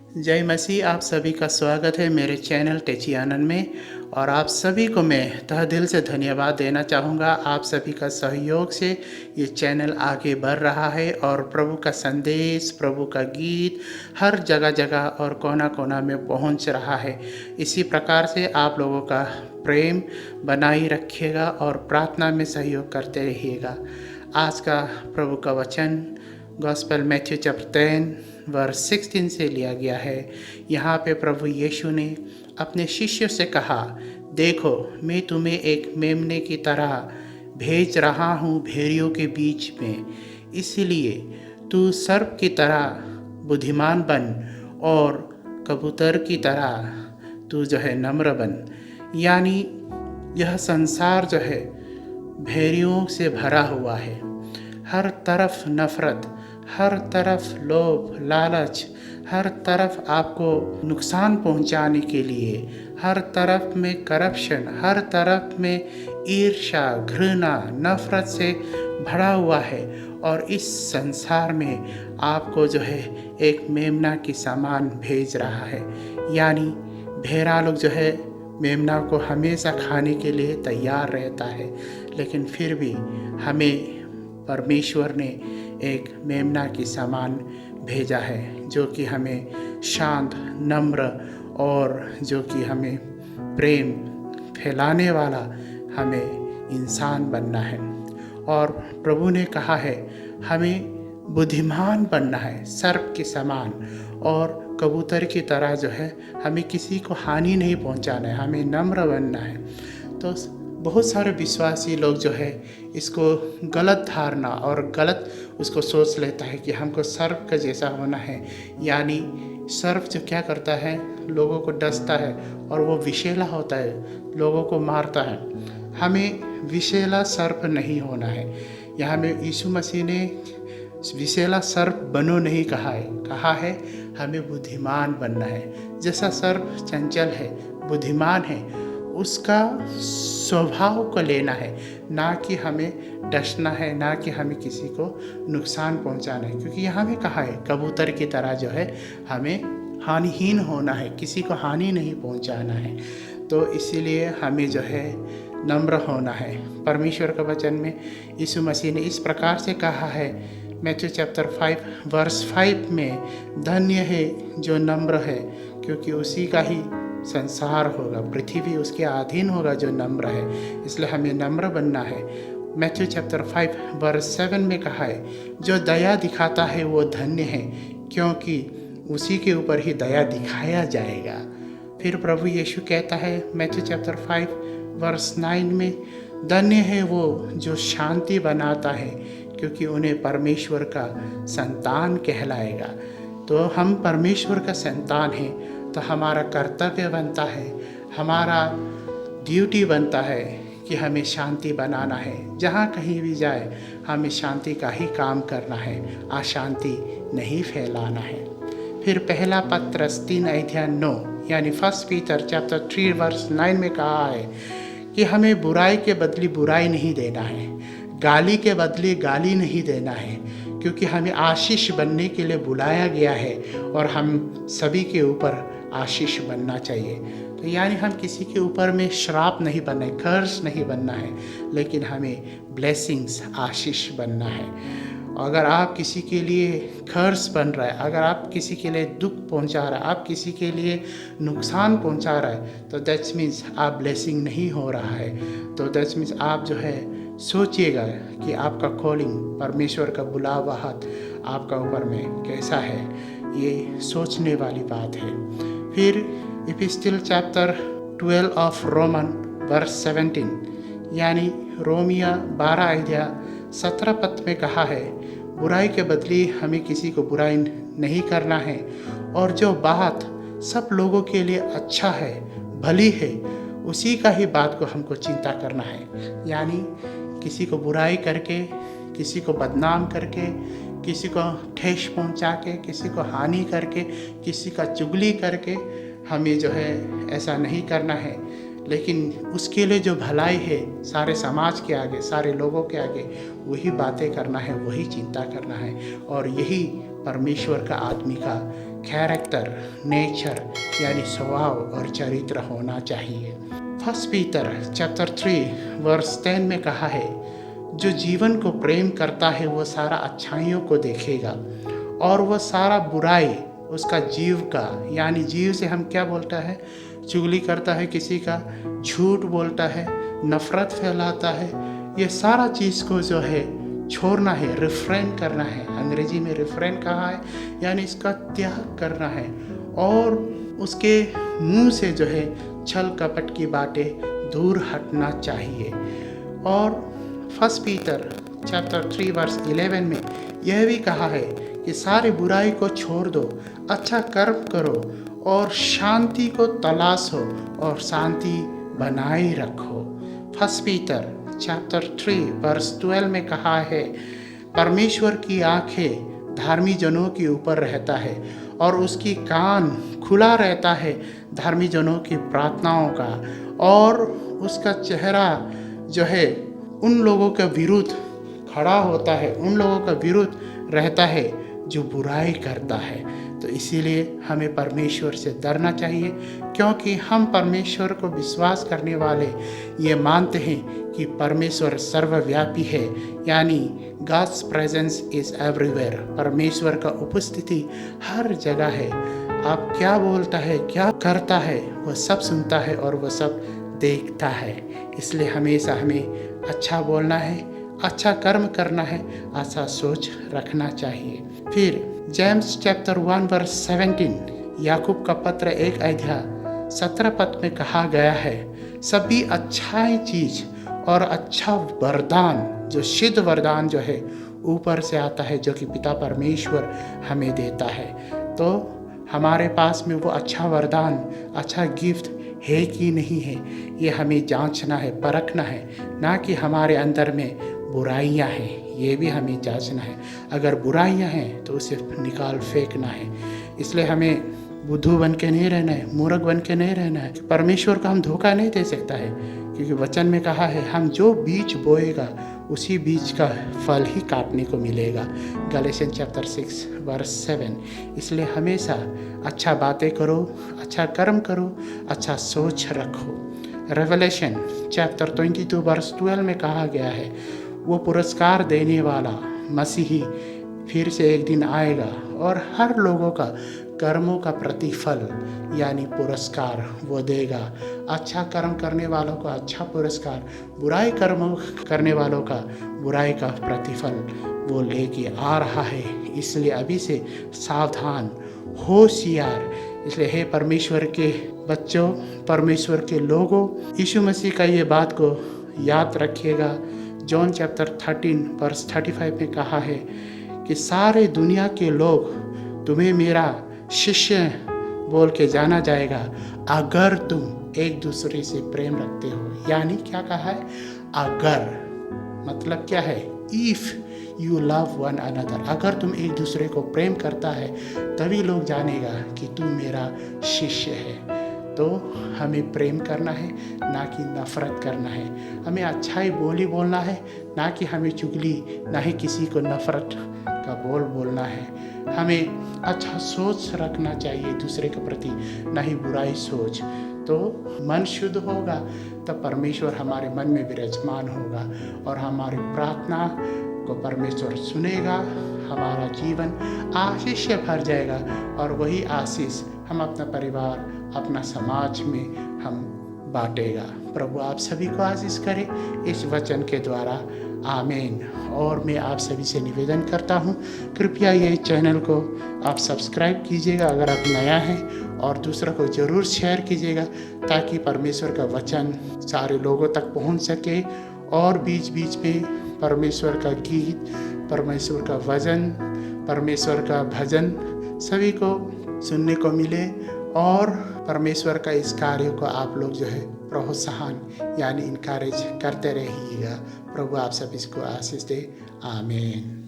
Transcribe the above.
जय मसीह। आप सभी का स्वागत है मेरे चैनल टेची आनंद में। और आप सभी को मैं तहे दिल से धन्यवाद देना चाहूँगा। आप सभी का सहयोग से ये चैनल आगे बढ़ रहा है और प्रभु का संदेश, प्रभु का गीत हर जगह जगह और कोना कोना में पहुंच रहा है। इसी प्रकार से आप लोगों का प्रेम बनाए रखिएगा और प्रार्थना में सहयोग करते रहिएगा। आज का प्रभु का वचन गॉस्पेल मैथ्यू चैप्टर 10 वर्स 16 से लिया गया है। यहाँ पे प्रभु यीशु ने अपने शिष्यों से कहा, देखो मैं तुम्हें एक मेमने की तरह भेज रहा हूँ भेड़ियों के बीच में, इसलिए तू सर्प की तरह बुद्धिमान बन और कबूतर की तरह तू जो है नम्र बन। यानी यह संसार जो है भेड़ियों से भरा हुआ है। हर तरफ नफरत, हर तरफ लोभ लालच, हर तरफ आपको नुकसान पहुंचाने के लिए, हर तरफ में करप्शन, हर तरफ में ईर्ष्या, घृणा, नफरत से भरा हुआ है। और इस संसार में आपको जो है एक मेमना की सामान भेज रहा है। यानी भेड़ा लोग जो है मेमना को हमेशा खाने के लिए तैयार रहता है, लेकिन फिर भी हमें परमेश्वर ने एक मेमना की सामान भेजा है, जो कि हमें शांत, नम्र और जो कि हमें प्रेम फैलाने वाला हमें इंसान बनना है। और प्रभु ने कहा है हमें बुद्धिमान बनना है, सर्प के समान और कबूतर की तरह जो है हमें किसी को हानि नहीं पहुंचाना है, हमें नम्र बनना है। तो बहुत सारे विश्वासी लोग जो है इसको गलत धारणा और गलत उसको सोच लेता है कि हमको सर्प का जैसा होना है। यानी सर्प जो क्या करता है, लोगों को डसता है और वो विषैला होता है, लोगों को मारता है। हमें विषैला सर्प नहीं होना है। यहाँ में यीशु मसीह ने विषैला सर्प बनो नहीं कहा है हमें बुद्धिमान बनना है। जैसा सर्प चंचल है, बुद्धिमान है, उसका स्वभाव को लेना है, ना कि हमें डसना है, ना कि हमें किसी को नुकसान पहुंचाना है। क्योंकि यहाँ में कहा है कबूतर की तरह जो है हमें हानिहीन होना है, किसी को हानि नहीं पहुंचाना है। तो इसीलिए हमें जो है नम्र होना है। परमेश्वर के वचन में यीशु मसीह ने इस प्रकार से कहा है, मैथ्यू चैप्टर 5 वर्स 5 में, धन्य है जो नम्र है क्योंकि उसी का ही संसार होगा, पृथ्वी उसके अधीन होगा जो नम्र है। इसलिए हमें नम्र बनना है। मैथ्यू चैप्टर 5 वर्स 7 में कहा है, जो दया दिखाता है वो धन्य है क्योंकि उसी के ऊपर ही दया दिखाया जाएगा। फिर प्रभु यीशु कहता है मैथ्यू चैप्टर 5 वर्स 9 में, धन्य है वो जो शांति बनाता है क्योंकि उन्हें परमेश्वर का संतान कहलाएगा। तो हम परमेश्वर का संतान हैं, तो हमारा कर्तव्य बनता है, हमारा ड्यूटी बनता है कि हमें शांति बनाना है। जहाँ कहीं भी जाए हमें शांति का ही काम करना है, अशांति नहीं फैलाना है। फिर पहला पत्रस 3:9 यानी 1 पीटर चैप्टर 3 वर्स 9 में कहा है कि हमें बुराई के बदले बुराई नहीं देना है, गाली के बदले गाली नहीं देना है, क्योंकि हमें आशीष बनने के लिए बुलाया गया है और हम सभी के ऊपर आशीष बनना चाहिए। तो यानी हम किसी के ऊपर में श्राप नहीं बनना है, कर्स नहीं बनना है, लेकिन हमें ब्लेसिंग्स, आशीष बनना है। अगर आप किसी के लिए कर्स बन रहा है, अगर आप किसी के लिए दुख पहुंचा रहा है, आप किसी के लिए नुकसान पहुंचा रहा है, तो दैट्स मीन्स आप ब्लेसिंग नहीं हो रहा है। तो दैट्स मीन्स आप जो है सोचिएगा कि आपका कॉलिंग, परमेश्वर का बुलावा हाथ आपका ऊपर में कैसा है। ये सोचने वाली बात है। फिर epistle chapter 12 of Roman verse 17 यानी रोमिया 12:17 पद में कहा है, बुराई के बदले हमें किसी को बुराई नहीं करना है और जो बात सब लोगों के लिए अच्छा है, भली है, उसी का ही बात को हमको चिंता करना है। यानी किसी को बुराई करके, किसी को बदनाम करके, किसी को ठेस पहुंचा के, किसी को हानि करके, किसी का चुगली करके हमें जो है ऐसा नहीं करना है। लेकिन उसके लिए जो भलाई है सारे समाज के आगे, सारे लोगों के आगे, वही बातें करना है, वही चिंता करना है। और यही परमेश्वर का आदमी का कैरेक्टर, नेचर यानी स्वभाव और चरित्र होना चाहिए। फर्स्ट पीटर चैप्टर 3 वर्स 10 में कहा है, जो जीवन को प्रेम करता है वो सारा अच्छाइयों को देखेगा और वह सारा बुराई उसका जीव का, यानी जीव से हम क्या बोलता है, चुगली करता है किसी का, झूठ बोलता है, नफरत फैलाता है, ये सारा चीज़ को जो है छोड़ना है, रिफ्रेन करना है। अंग्रेजी में रिफ्रेन कहा है, यानी इसका त्याग करना है और उसके मुंह से जो है छल कपट की बातें दूर हटना चाहिए। और फर्स्ट पीटर चैप्टर 3 वर्स 11 में यह भी कहा है कि सारी बुराई को छोड़ दो, अच्छा कर्म करो और शांति को तलाशो और शांति बनाए रखो। फर्स्ट पीटर चैप्टर 3 वर्स 12 में कहा है, परमेश्वर की आंखें धार्मी जनों के ऊपर रहता है और उसकी कान खुला रहता है धार्मी जनों की प्रार्थनाओं का, और उसका चेहरा जो है उन लोगों के विरुद्ध खड़ा होता है, उन लोगों का विरुद्ध रहता है जो बुराई करता है। तो इसीलिए हमें परमेश्वर से डरना चाहिए, क्योंकि हम परमेश्वर को विश्वास करने वाले ये मानते हैं कि परमेश्वर सर्वव्यापी है, यानी गॉड्स प्रेजेंस इज़ एवरीवेयर। परमेश्वर का उपस्थिति हर जगह है। आप क्या बोलता है, क्या करता है, वह सब सुनता है और वह सब देखता है। इसलिए हमेशा हमें अच्छा बोलना है, अच्छा कर्म करना है, अच्छा सोच रखना चाहिए। फिर जेम्स चैप्टर 1 वर्स 17, याकूब का पत्र 1 अध्याय 17 पद में कहा गया है, सभी अच्छाई चीज और अच्छा वरदान, जो सिद्ध वरदान जो है ऊपर से आता है, जो कि पिता परमेश्वर हमें देता है। तो हमारे पास में वो अच्छा वरदान, अच्छा गिफ्ट है कि नहीं है, ये हमें जांचना है, परखना है, ना कि हमारे अंदर में बुराइयां हैं, ये भी हमें जांचना है। अगर बुराइयां हैं तो उसे निकाल फेंकना है। इसलिए हमें बुद्धू बन के नहीं रहना है, मूर्ख बन के नहीं रहना है। परमेश्वर को हम धोखा नहीं दे सकता है, क्योंकि वचन में कहा है, हम जो बीज बोएगा उसी बीज का फल ही काटने को मिलेगा। गैलेशियन चैप्टर 6 वर्स 7। इसलिए हमेशा अच्छा बातें करो, अच्छा कर्म करो, अच्छा सोच रखो। रेवलेशन चैप्टर 22 वर्स 12 में कहा गया है, वो पुरस्कार देने वाला मसीही फिर से एक दिन आएगा और हर लोगों का कर्मों का प्रतिफल यानी पुरस्कार वो देगा। अच्छा कर्म करने वालों का अच्छा पुरस्कार, बुराई कर्म करने वालों का बुराई का प्रतिफल वो लेके आ रहा है। इसलिए अभी से सावधान, होशियार। इसलिए हे परमेश्वर के बच्चों, परमेश्वर के लोगों, यीशु मसीह का ये बात को याद रखिएगा। जॉन चैप्टर 13 वर्स 35 में कहा है कि सारे दुनिया के लोग तुम्हें मेरा शिष्य बोल के जाना जाएगा अगर तुम एक दूसरे से प्रेम रखते हो। यानी क्या कहा है, अगर, मतलब क्या है, if you love one another. अगर तुम एक दूसरे को प्रेम करता है तभी लोग जानेगा कि तू मेरा शिष्य है। तो हमें प्रेम करना है, ना कि नफरत करना है। हमें अच्छाई बोली बोलना है, ना कि हमें चुगली, ना ही किसी को नफरत का बोल बोलना है। हमें अच्छा सोच रखना चाहिए दूसरे के प्रति, ना ही बुराई सोच। तो मन शुद्ध होगा तब परमेश्वर हमारे मन में विराजमान होगा और हमारी प्रार्थना को परमेश्वर सुनेगा। हमारा जीवन आशीष से भर जाएगा और वही आशीष हम अपना परिवार, अपना समाज में हम बांटेगा। प्रभु आप सभी को आशीष करे इस वचन के द्वारा, आमीन। और मैं आप सभी से निवेदन करता हूँ, कृपया ये चैनल को आप सब्सक्राइब कीजिएगा अगर आप नया हैं, और दूसरों को ज़रूर शेयर कीजिएगा ताकि परमेश्वर का वचन सारे लोगों तक पहुँच सके और बीच बीच में परमेश्वर का गीत, परमेश्वर का वचन, परमेश्वर का भजन सभी को सुनने को मिले और परमेश्वर का इस कार्य को आप लोग जो है प्रोत्साहन यानी इनकरेज करते रहिएगा। प्रभु आप सब इसको आशीष दे, आमीन।